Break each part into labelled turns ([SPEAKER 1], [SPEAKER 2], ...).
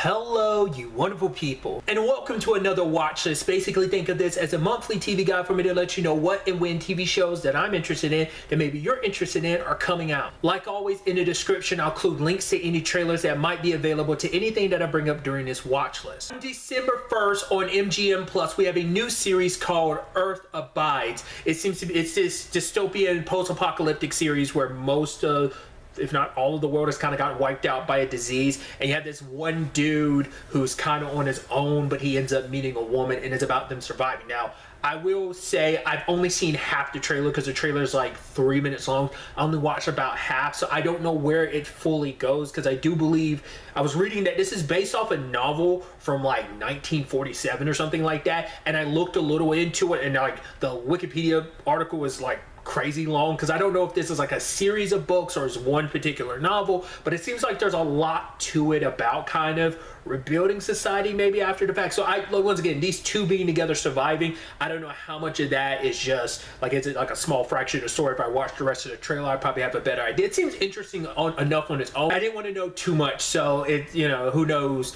[SPEAKER 1] Hello, you wonderful people, and welcome to another watch list. Basically, think of this as a monthly TV guide for me to let you know what and when TV shows that I'm interested in, that maybe you're interested in, are coming out. Like always, in the description, I'll include links to any trailers that might be available to anything that I bring up during this watch list. On December 1st on MGM Plus, we have a new series called Earth Abides. It's this dystopian post-apocalyptic series where most of, if not all of the world has kind of gotten wiped out by a disease, and you have this one dude who's kind of on his own, but he ends up meeting a woman, and it's about them surviving. Now, I will say I've only seen half the trailer because the trailer is like 3 minutes long. I only watched about half, so I don't know where it fully goes, because I do believe, I was reading that this is based off a novel from like 1947 or something like that, and I looked a little into it, and like the Wikipedia article was like crazy long, because I don't know if this is like a series of books or is one particular novel, but it seems like there's a lot to it about kind of rebuilding society maybe after the fact. So once again, these two being together surviving, I don't know how much of that is just like, is it like a small fraction of the story? If I watch the rest of the trailer, I probably have a better idea. It seems interesting enough on its own. I didn't want to know too much, so it, you know, who knows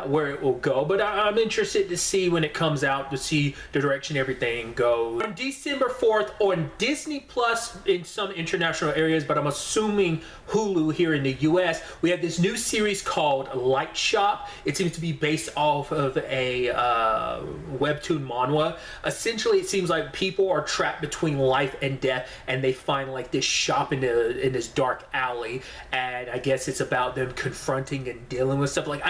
[SPEAKER 1] where it will go, but I'm interested to see when it comes out, to see the direction everything goes. On December 4th on Disney Plus in some international areas, but I'm assuming Hulu here in the US, we have this new series called Light Shop. It seems to be based off of a webtoon manhwa. Essentially, it seems like people are trapped between life and death, and they find like this shop in this dark alley, and I guess it's about them confronting and dealing with stuff. Like,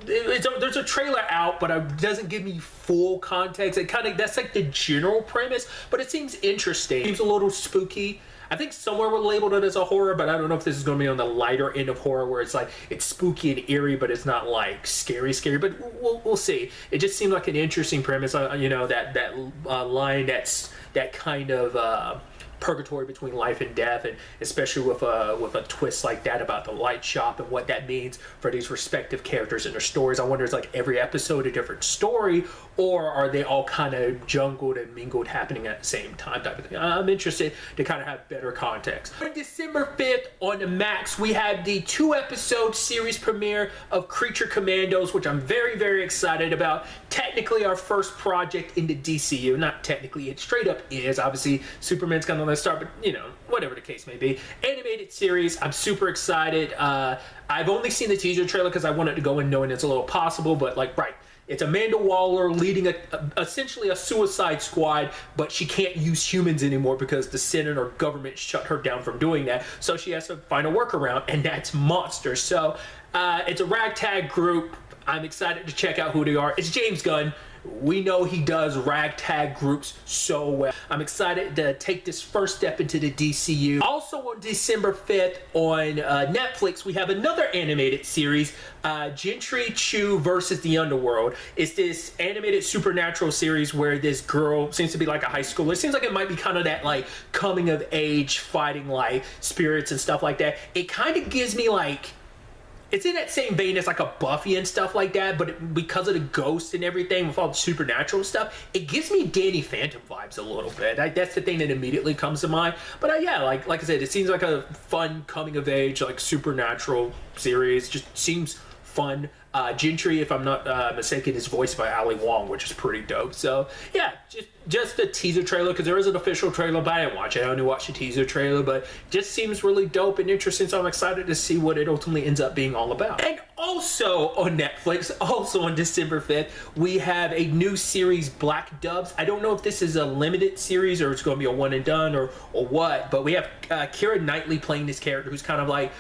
[SPEAKER 1] there's a trailer out, but it doesn't give me full context. It kind of, that's like the general premise, but it seems interesting. It seems a little spooky. I think somewhere we labeled it as a horror, but I don't know if this is going to be on the lighter end of horror, where it's like, it's spooky and eerie, but it's not like scary, but we'll see. It just seemed like an interesting premise, you know, that line, that kind of purgatory between life and death, and especially with a twist like that about the light shop and what that means for these respective characters and their stories. I wonder, is like every episode a different story, or are they all kind of jungled and mingled happening at the same time type of thing? I'm interested to kind of have better context. On December 5th on Max, we have the 2-episode series premiere of Creature Commandos, which I'm very, very excited about. Technically our first project in the DCU. Not technically, it straight up is. Obviously Superman's kind of the start, but you know, whatever the case may be. Animated series, I'm super excited. I've only seen the teaser trailer because I wanted to go in knowing it's a little possible, but like, right, it's Amanda Waller leading essentially a suicide squad, but she can't use humans anymore because the Senate or government shut her down from doing that. So she has to find a workaround, and that's monsters. So it's a ragtag group. I'm excited to check out who they are. It's James Gunn. We know he does ragtag groups so well. I'm excited to take this first step into the DCU. Also on December 5th on Netflix, we have another animated series, Jentry, Chau versus the Underworld. It's this animated supernatural series where this girl seems to be like a high schooler. It seems like it might be kind of that like coming of age, fighting like spirits and stuff like that. It kind of gives me like, it's in that same vein as like a Buffy and stuff like that, but because of the ghosts and everything with all the supernatural stuff, it gives me Danny Phantom vibes a little bit. That's the thing that immediately comes to mind. But yeah, like I said, it seems like a fun coming of age, like supernatural series. Just seems fun. Jentry, if I'm not mistaken, is voiced by Ali Wong, which is pretty dope. So yeah, just a teaser trailer, because there is an official trailer, but I didn't watch it. I only watched the teaser trailer, but just seems really dope and interesting, so I'm excited to see what it ultimately ends up being all about. And also on Netflix, also on December 5th, we have a new series, Black Doves. I don't know if this is a limited series or it's going to be a one and done or what, but we have Keira Knightley playing this character who's kind of like,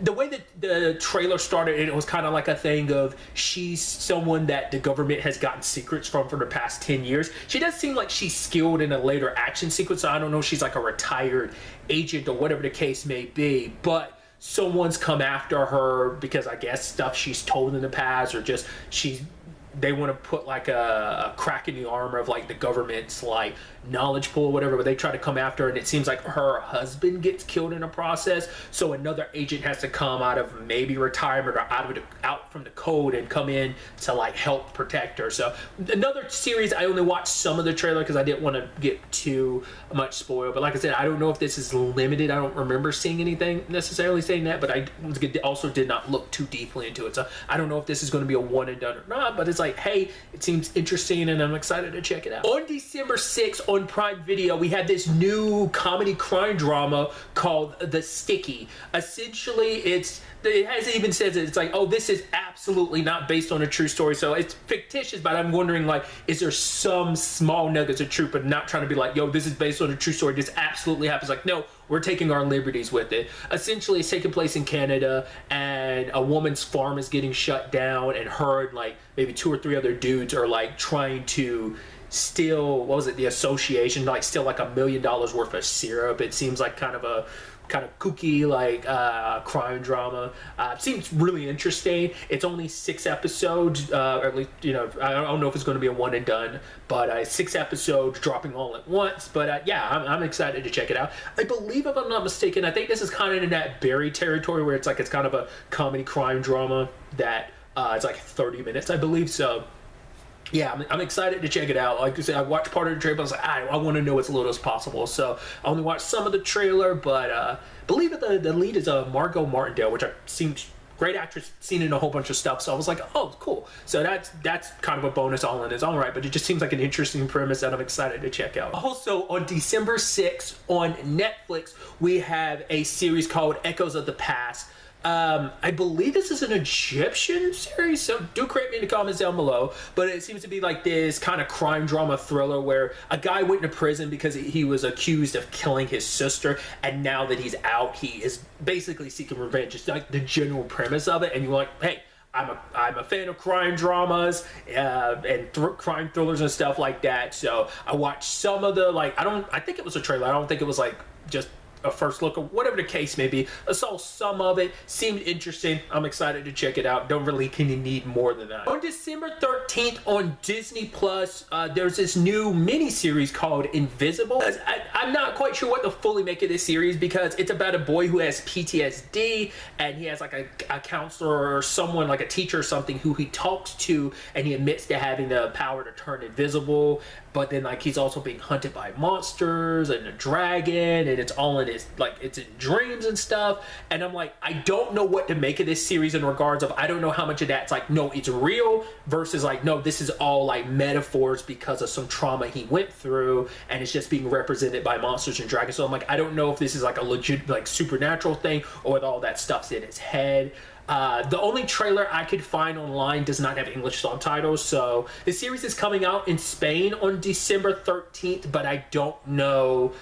[SPEAKER 1] the way that the trailer started, it was kind of like a thing of, she's someone that the government has gotten secrets from for the past 10 years. She does seem like she's skilled in a later action sequence, so I don't know if she's like a retired agent or whatever the case may be, but someone's come after her because I guess stuff she's told in the past, or just she's they want to put like a crack in the armor of like the government's like knowledge pool or whatever, but they try to come after her, and it seems like her husband gets killed in the process, so another agent has to come out of maybe retirement or out from the code and come in to like help protect her. So another series, I only watched some of the trailer because I didn't want to get too much spoiled, but like I said, I don't know if this is limited. I don't remember seeing anything necessarily saying that, but I also did not look too deeply into it, so I don't know if this is going to be a one and done or not, but it's like, hey, it seems interesting and I'm excited to check it out. On December 6th on Prime Video, we had this new comedy crime drama called The Sticky. Essentially, it even says it, it's like, oh, this is absolutely not based on a true story, so it's fictitious, but I'm wondering, like, is there some small nuggets of truth, but not trying to be like, yo, this is based on a true story, this absolutely happens. Like, no, we're taking our liberties with it. Essentially, it's taking place in Canada, and a woman's farm is getting shut down, and her and like maybe 2 or 3 other dudes are like trying to steal, what was it, the association, like steal like $1 million worth of syrup. It seems like kind of kooky, like crime drama. Seems really interesting. It's only 6 episodes, or at least, you know, I don't know if it's going to be a one and done, but 6 episodes dropping all at once. But yeah, I'm excited to check it out. I believe, if I'm not mistaken, I think this is kind of in that Barry territory where it's like, it's kind of a comedy crime drama that it's like 30 minutes, I believe. So yeah, I'm excited to check it out. Like I said, I watched part of the trailer, but I was like, I want to know as little as possible. So I only watched some of the trailer, but I believe that the lead is Margot Martindale, which seems great actress, seen in a whole bunch of stuff. So I was like, oh, cool. So that's kind of a bonus all in its own right, but it just seems like an interesting premise that I'm excited to check out. Also, on December 6th on Netflix, we have a series called Echoes of the Past. I believe this is an Egyptian series, so do correct me in the comments down below, but it seems to be like this kind of crime drama thriller where a guy went into prison because he was accused of killing his sister, and now that he's out, he is basically seeking revenge. It's like the general premise of it, and you're like, hey, I'm a fan of crime dramas and crime thrillers and stuff like that, so I watched some of the, like, I think it was a trailer, I don't think it was like just a first look or whatever the case may be. I saw some of it, seemed interesting. I'm excited to check it out. Don't really need more than that. On December 13th on Disney Plus, there's this new mini series called Invisible. I'm not quite sure what to fully make of this series because it's about a boy who has PTSD, and he has like a counselor or someone, like a teacher or something, who he talks to, and he admits to having the power to turn invisible. But then, like, he's also being hunted by monsters and a dragon, and it's all in his, like, it's in dreams and stuff. And I'm like, I don't know what to make of this series in regards of, I don't know how much of that's like, no, it's real, versus like, no, this is all like metaphors because of some trauma he went through, and it's just being represented by monsters and dragons. So I'm like, I don't know if this is like a legit, like, supernatural thing, or with all that stuff's in his head. The only trailer I could find online does not have English subtitles, so the series is coming out in Spain on December 13th, but I don't know.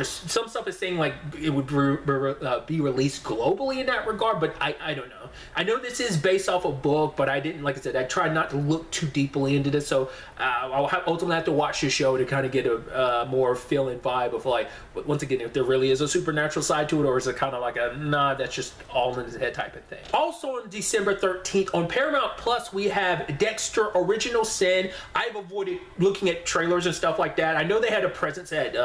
[SPEAKER 1] Some stuff is saying like it would be released globally in that regard, but I don't know. I know this is based off a book, but I didn't, like I said, I tried not to look too deeply into this, so I'll ultimately have to watch the show to kind of get a more feeling vibe of, like, once again, if there really is a supernatural side to it, or is it kind of like a, nah, that's just all in his head type of thing. Also on December 13th on Paramount Plus, we have Dexter Original Sin. I've avoided looking at trailers and stuff like that. I know they had a presence at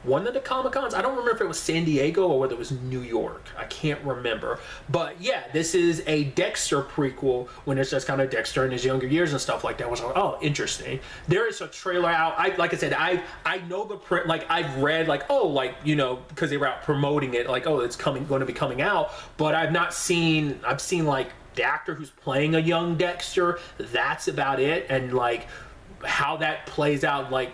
[SPEAKER 1] one of the Comic-Cons. I don't remember if it was San Diego or whether it was New York. I can't remember. But yeah, this is a Dexter prequel when it's just kind of Dexter in his younger years and stuff like that. I was like, oh, interesting. There is a trailer out. Like I said, I know the print, like, I've read, like, oh, like, you know, because they were out promoting it, like, oh, it's going to be coming out, but I've seen like the actor who's playing a young Dexter. That's about it. And like how that plays out, like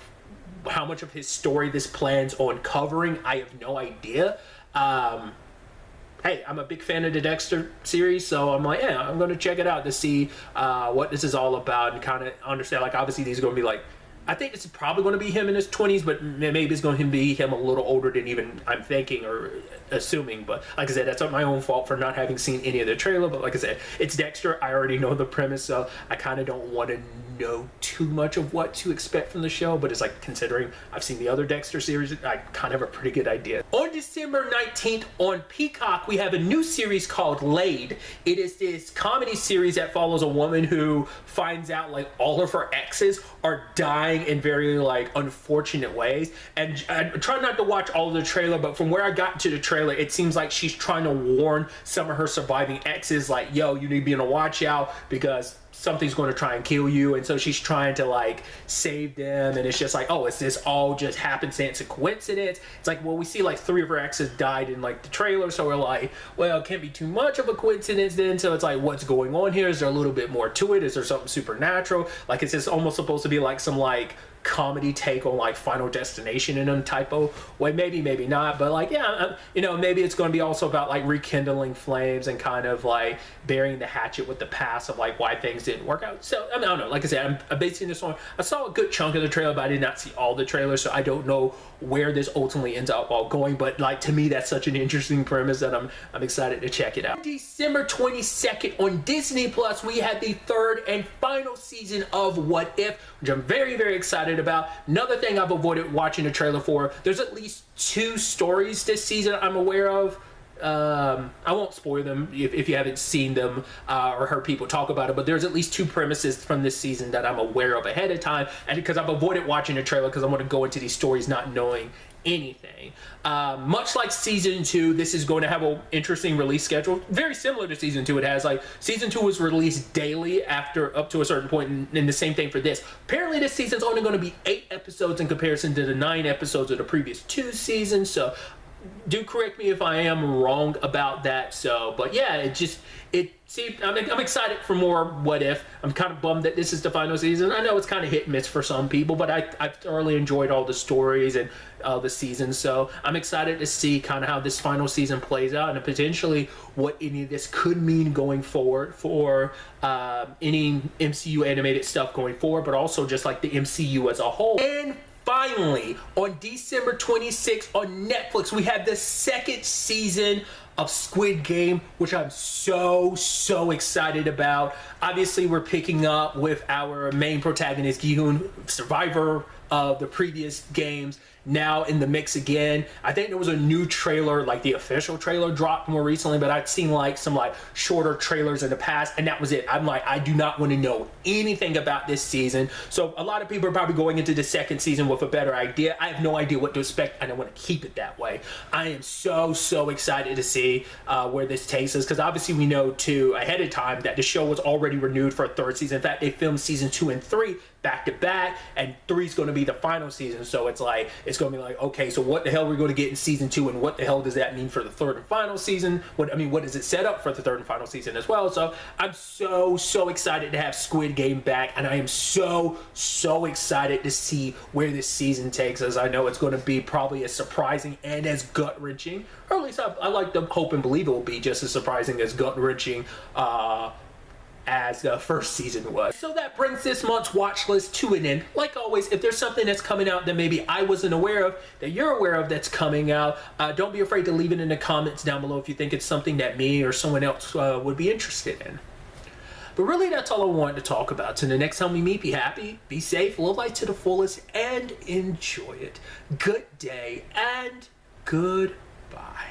[SPEAKER 1] how much of his story this plans on covering, I have no idea. Hey, I'm a big fan of the Dexter series, so I'm like, yeah, I'm going to check it out to see what this is all about and kind of understand, like, obviously these are going to be like, I think it's probably going to be him in his 20s, but maybe it's going to be him a little older than even I'm thinking or assuming. But like I said, that's not my own fault for not having seen any of the trailer. But like I said, it's Dexter. I already know the premise, so I kind of don't want to know too much of what to expect from the show, but it's like, considering I've seen the other Dexter series, I kind of have a pretty good idea. On December 19th on Peacock, we have a new series called Laid. It is this comedy series that follows a woman who finds out like all of her exes are dying in very like unfortunate ways. And I try not to watch all of the trailer, but from where I got to the trailer, it seems like she's trying to warn some of her surviving exes, like, yo, you need to be on a watch out because something's going to try and kill you. And so she's trying to like save them, and it's just like, oh, is this all just happenstance and coincidence? It's like, well, we see like 3 of her exes died in like the trailer, so we're like, well, it can't be too much of a coincidence then. So it's like, what's going on here? Is there a little bit more to it? Is there something supernatural? Like, is this almost supposed to be like some like comedy take on like Final Destination in a type of way? Maybe, maybe not, but like, yeah, you know, maybe it's going to be also about like rekindling flames and kind of like burying the hatchet with the past of like why things didn't work out. So I mean, I don't know, like I said, I'm basing this on, I saw a good chunk of the trailer, but I did not see all the trailers, so I don't know where this ultimately ends up all going. But like, to me, that's such an interesting premise that I'm excited to check it out. December 22nd on Disney Plus, we had the 3rd and final season of What If, which I'm very, very excited about. Another thing I've avoided watching a trailer for, there's at least 2 stories this season I'm aware of. I won't spoil them if you haven't seen them or heard people talk about it, but there's at least 2 premises from this season that I'm aware of ahead of time, and because I've avoided watching a trailer because I want to go into these stories not knowing anything. Much like season 2, this is going to have an interesting release schedule, very similar to season 2. It has like, season 2 was released daily after up to a certain point, and the same thing for this. Apparently this season's only going to be 8 episodes in comparison to the 9 episodes of the previous 2 seasons, so do correct me if I am wrong about that. So, but yeah, I'm excited for more What If. I'm kind of bummed that this is the final season. I know it's kind of hit and miss for some people, but I've thoroughly enjoyed all the stories and the seasons. So I'm excited to see kind of how this final season plays out, and potentially what any of this could mean going forward for any MCU animated stuff going forward, but also just like the MCU as a whole. And finally, on December 26th on Netflix, we have the 2nd season of Squid Game, which I'm so excited about. Obviously, we're picking up with our main protagonist, Gi-hoon, survivor of the previous games, now in the mix again. I think there was a new trailer, like the official trailer dropped more recently, but I'd seen like some like shorter trailers in the past, and that was it. I'm like, I do not want to know anything about this season. So a lot of people are probably going into the 2nd season with a better idea. I have no idea what to expect, and I want to keep it that way. I am so excited to see where this takes us, because obviously we know too ahead of time that the show was already renewed for a 3rd season. In fact, they filmed season 2 and 3 back to back, and 3 is going to be the final season. So it's like, it's going to be like, okay, so what the hell are we going to get in season 2, and what the hell does that mean for the 3rd and final season? What does it set up for the 3rd and final season as well? So I'm so excited to have Squid Game back, and I am so excited to see where this season takes us. I know it's going to be probably as surprising and as gut-wrenching, or at least I like to hope and believe it will be just as surprising as gut-wrenching as the 1st season was. So that brings this month's watch list to an end. Like always, if there's something that's coming out that maybe I wasn't aware of, that you're aware of that's coming out, don't be afraid to leave it in the comments down below if you think it's something that me or someone else would be interested in. But really, that's all I wanted to talk about. So the next time we meet, be happy, be safe, live life to the fullest, and enjoy it. Good day and goodbye.